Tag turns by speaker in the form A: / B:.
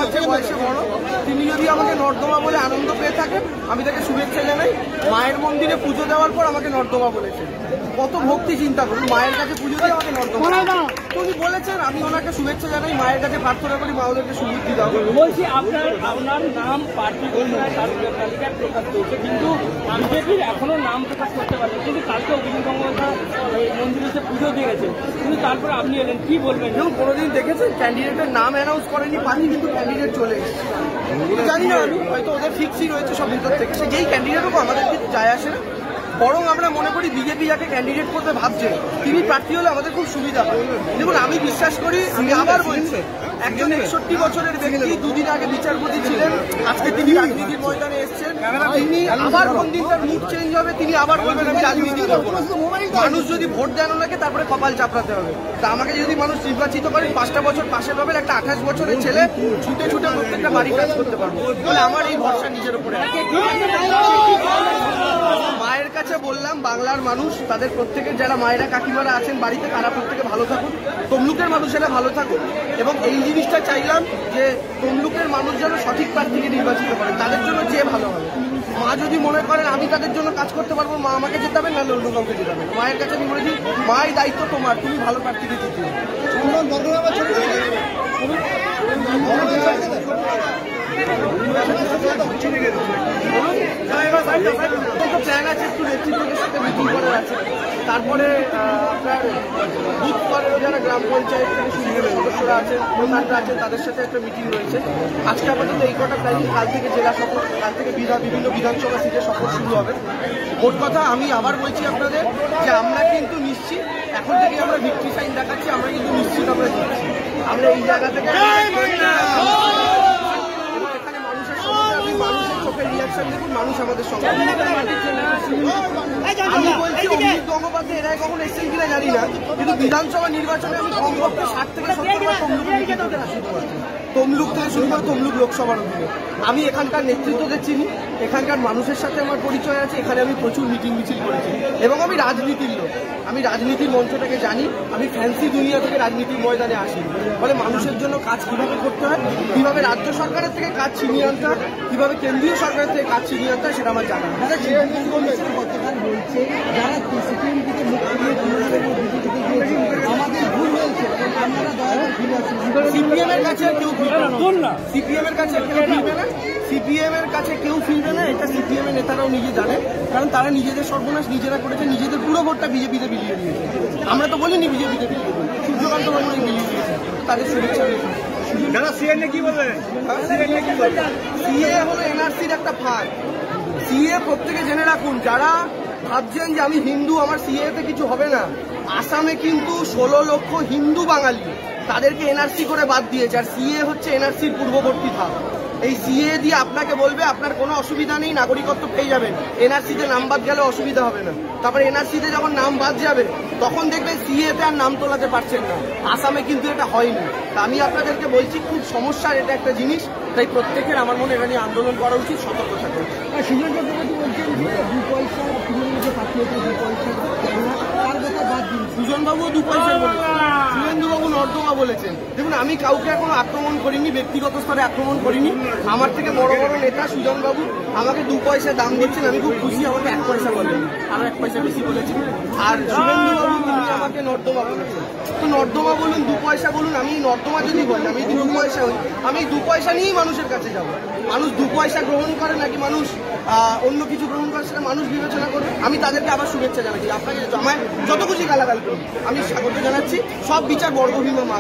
A: আমার চেয়ে বয়সে বড়, তিনি যদি আমাকে নর্দমা বলে আনন্দ পেয়ে থাকেন, আমি তাকে শুভেচ্ছা জানাই। মায়ের মন্দিরে পুজো দেওয়ার পর আমাকে নর্দমা বলেছেন, কত ভক্তি চিন্তা করুন। মায়ের কাছে পুজো দিয়ে আমাকে নর্দমা উনি বলেছেন, আমি ওনাকে শুভেচ্ছা জানাই, মায়ের কাছে প্রার্থনা করি মা ওদেরকে সুবুদ্ধি দাও।
B: বলছি আপনার নাম পার্টি তালিকায় প্রকাশ পেয়েছে, কিন্তু বিজেপির এখনো নাম প্রকাশ করতে পারেন, কিন্তু কালকে অভিজিৎ গঙ্গোপাধ্যায় মন্দিরে এসে পুজো দিয়ে গেছেন, কিন্তু তারপরে আপনি এলেন, কি বলবেন?
A: এবং কোনোদিন দেখেছেন ক্যান্ডিডেটের নাম অ্যানাউন্স করেনি পার্টি, কিন্তু ক্যান্ডিডেট চলে এসেছে। জানি না আমি, হয়তো ওদের ফিক্সই রয়েছে সব ভিতর থেকে, সে যেই ক্যান্ডিডেট হোক আমাদের কিছু যায় আসে না। বরং আমরা মনে করি বিজেপি যাকে ক্যান্ডিডেট করতে ভাবছে তিনি প্রার্থী হলে আমাদের খুব সুবিধা হয়। দেখুন, আমি বিশ্বাস করি, আমি আবার বলছি, একজন 61 বছরের ব্যক্তি, দুদিন আগে বিচারপতি ছিলেন, আজকে তিনি রাজনীতির ময়দানে এসছেন, তিনি আবার কোন দিন তার মুড চেঞ্জ হবে, তিনি আবার বলবেন আমি রাজনীতি করবো। মানুষ যদি ভোট দেন ওনাকে, তারপরে কপাল চাপড়াতে হবে। তা আমাকে যদি মানুষ নির্বাচিত করেন, 5টা বছর পাশে পাবেন, একটা 28 বছরের ছেলে ছুটে ছুটে প্রত্যেকটা বাড়ি কাজ করতে পারবো, বলে আমার এই ভরসা নিজের উপরে। মায়ের কাছে বললাম, বাংলার মানুষ তাদের প্রত্যেকের যারা মায়েরা কাকিমারা আছেন বাড়িতে, তারা প্রত্যেকে ভালো থাকুন, তমলুকের মানুষেরা ভালো থাকুন, এবং এই জিনিসটা চাইলাম যে তমলুকের মানুষ যেন সঠিক প্রার্থীকে নির্বাচিত করেন, তাদের জন্য যে ভালো হবে। মা যদি মনে করেন আমি তাদের জন্য কাজ করতে পারবো, মা আমাকে জেতাবেন, নাহলে অন্য কাউকে জেতাবেন। মায়ের কাছে আমি বলেছি, মাই দায়িত্ব তোমার, তুমি ভালো প্রার্থীকে জিতিও। প্ল্যান আছে, একটু নেতৃত্বের সাথে মিটিং করার আছে, তারপরে আপনার বুথ স্তরের যারা গ্রাম পঞ্চায়েত থেকে সদস্যরা আছেন, প্রধানরা আছেন, তাদের সাথে একটা মিটিং রয়েছে। আজকে আপাতত এই কটা প্ল্যানিং, কাল থেকে জেলা সফর, কাল থেকে বিভিন্ন বিধানসভা সিটে সফর শুরু হবে। মোট কথা আমি আবার বলছি আপনাদের যে আমরা কিন্তু নিশ্চিত, এখন থেকে আমরা ভিক্টরি সাইন দেখাচ্ছি, আমরা কিন্তু নিশ্চিত আমরা জিতছি। আমরা এই জায়গা থেকে মানুষের চোখের রিয়াকশন দেখুন, মানুষ আমাদের সঙ্গে। আমি বলছি অভিজিৎ গঙ্গোপাধ্যায় এরাই কখন এসছেন কিনা জানি না, কিন্তু বিধানসভা নির্বাচনে আমি কমপক্ষে 60 থেকে 70 তমলুক থেকে শুরু করে তমলুক লোকসভার অধীনে। আমি এখানকার নেতৃত্বদের চিনি, এখানকার মানুষের সাথে আমার পরিচয় আছে, এখানে আমি প্রচুর মিটিং মিছিল করেছি, এবং আমি রাজনীতির লোক, আমি রাজনীতির মঞ্চটাকে জানি, আমি ফ্যান্সি দুনিয়া থেকে রাজনীতির ময়দানে আসি। ফলে মানুষের জন্য কাজ কিভাবে করতে হয়, কিভাবে রাজ্য সরকারের থেকে কাজ ছিনিয়ে আনতে হয়, কিভাবে কেন্দ্রীয় সরকারের থেকে কাজ ছিনিয়ে আনতে হয়, সেটা আমার জানা। সিপিএমের কাছে কেউ ফিরবে না, এটা সিপিএম এর নেতারাও নিজে জানেন, কারণ তারা নিজেদের সর্বনাশ নিজেরা করেছে, নিজেদের পুরো ভোটটা বিজেপিতে বিলিয়ে দিয়েছে। আমরা তো বলিনি বিজেপিতে বিলিয়ে দিই, সূর্যকান্ত বাবুরাই বিলিয়ে দিয়েছে, তাদের শুভেচ্ছা দিয়েছে। সিএ হলো এনআরসির একটা ফাঁদ। সিএ প্রত্যেকে জেনে রাখুন, যারা ভাবছেন যে আমি হিন্দু, আমার সিএ তে কিছু হবে না, আসামে কিন্তু 16 লক্ষ হিন্দু বাঙালি, তাদেরকে এনআরসি করে বাদ দিয়েছে, আর সিএ হচ্ছে এনআরসির পূর্ববর্তী ধাপ। এই সিএ দিয়ে আপনাকে বলবে আপনার কোনো অসুবিধা নেই, নাগরিকত্ব পেয়ে যাবেন, এনআরসিতে নাম বাদ গেলে অসুবিধা হবে না। তারপরে এনআরসিতে যখন নাম বাদ যাবে, তখন দেখবেন সিএতে আর নাম তোলাতে পারছেন না। আসামে কিন্তু এটা হয়নি। তা আমি আপনাদেরকে বলছি, খুব সমস্যার এটা একটা জিনিস, তাই প্রত্যেকের আমার মনে এটা নিয়ে আন্দোলন করা উচিত, সতর্ক থাকা উচিত। সুজনবাবুও 2 পয়সা বলেছেন, শুভেন্দুবাবু নর্দমা বলেছেন। দেখুন, আমি কাউকে এখনো আক্রমণ করিনি, ব্যক্তিগত স্তরে আক্রমণ করিনি। আমার থেকে বড় বড় নেতা সুজনবাবু আমাকে 2 পয়সা দাম দিচ্ছেন, আমি খুব খুশি। আমাকে 1 পয়সা বলেন, আরো 1 পয়সা বেশি বলেছেন। আর শুভেন্দুবাবু তিনি আমাকে নর্দমা বলেছেন। তো নর্দমা বলুন, 2 পয়সা বলুন, আমি নর্দমা যদি বলি, আমি যদি 2 পয়সা হই, আমি 2 পয়সা নিয়েই মানুষের কাছে যাবো। মানুষ 2 পয়সা গ্রহণ করে নাকি মানুষ অন্য কিছু গ্রহণ করে, সেটা মানুষ বিবেচনা করবে। আমি তাদেরকে আবার শুভেচ্ছা জানাচ্ছি, আপনাকে আমায় যত খুশি গালাগাল করুন, আমি স্বাগত জানাচ্ছি। সব বিচার বর্গভীমা মা।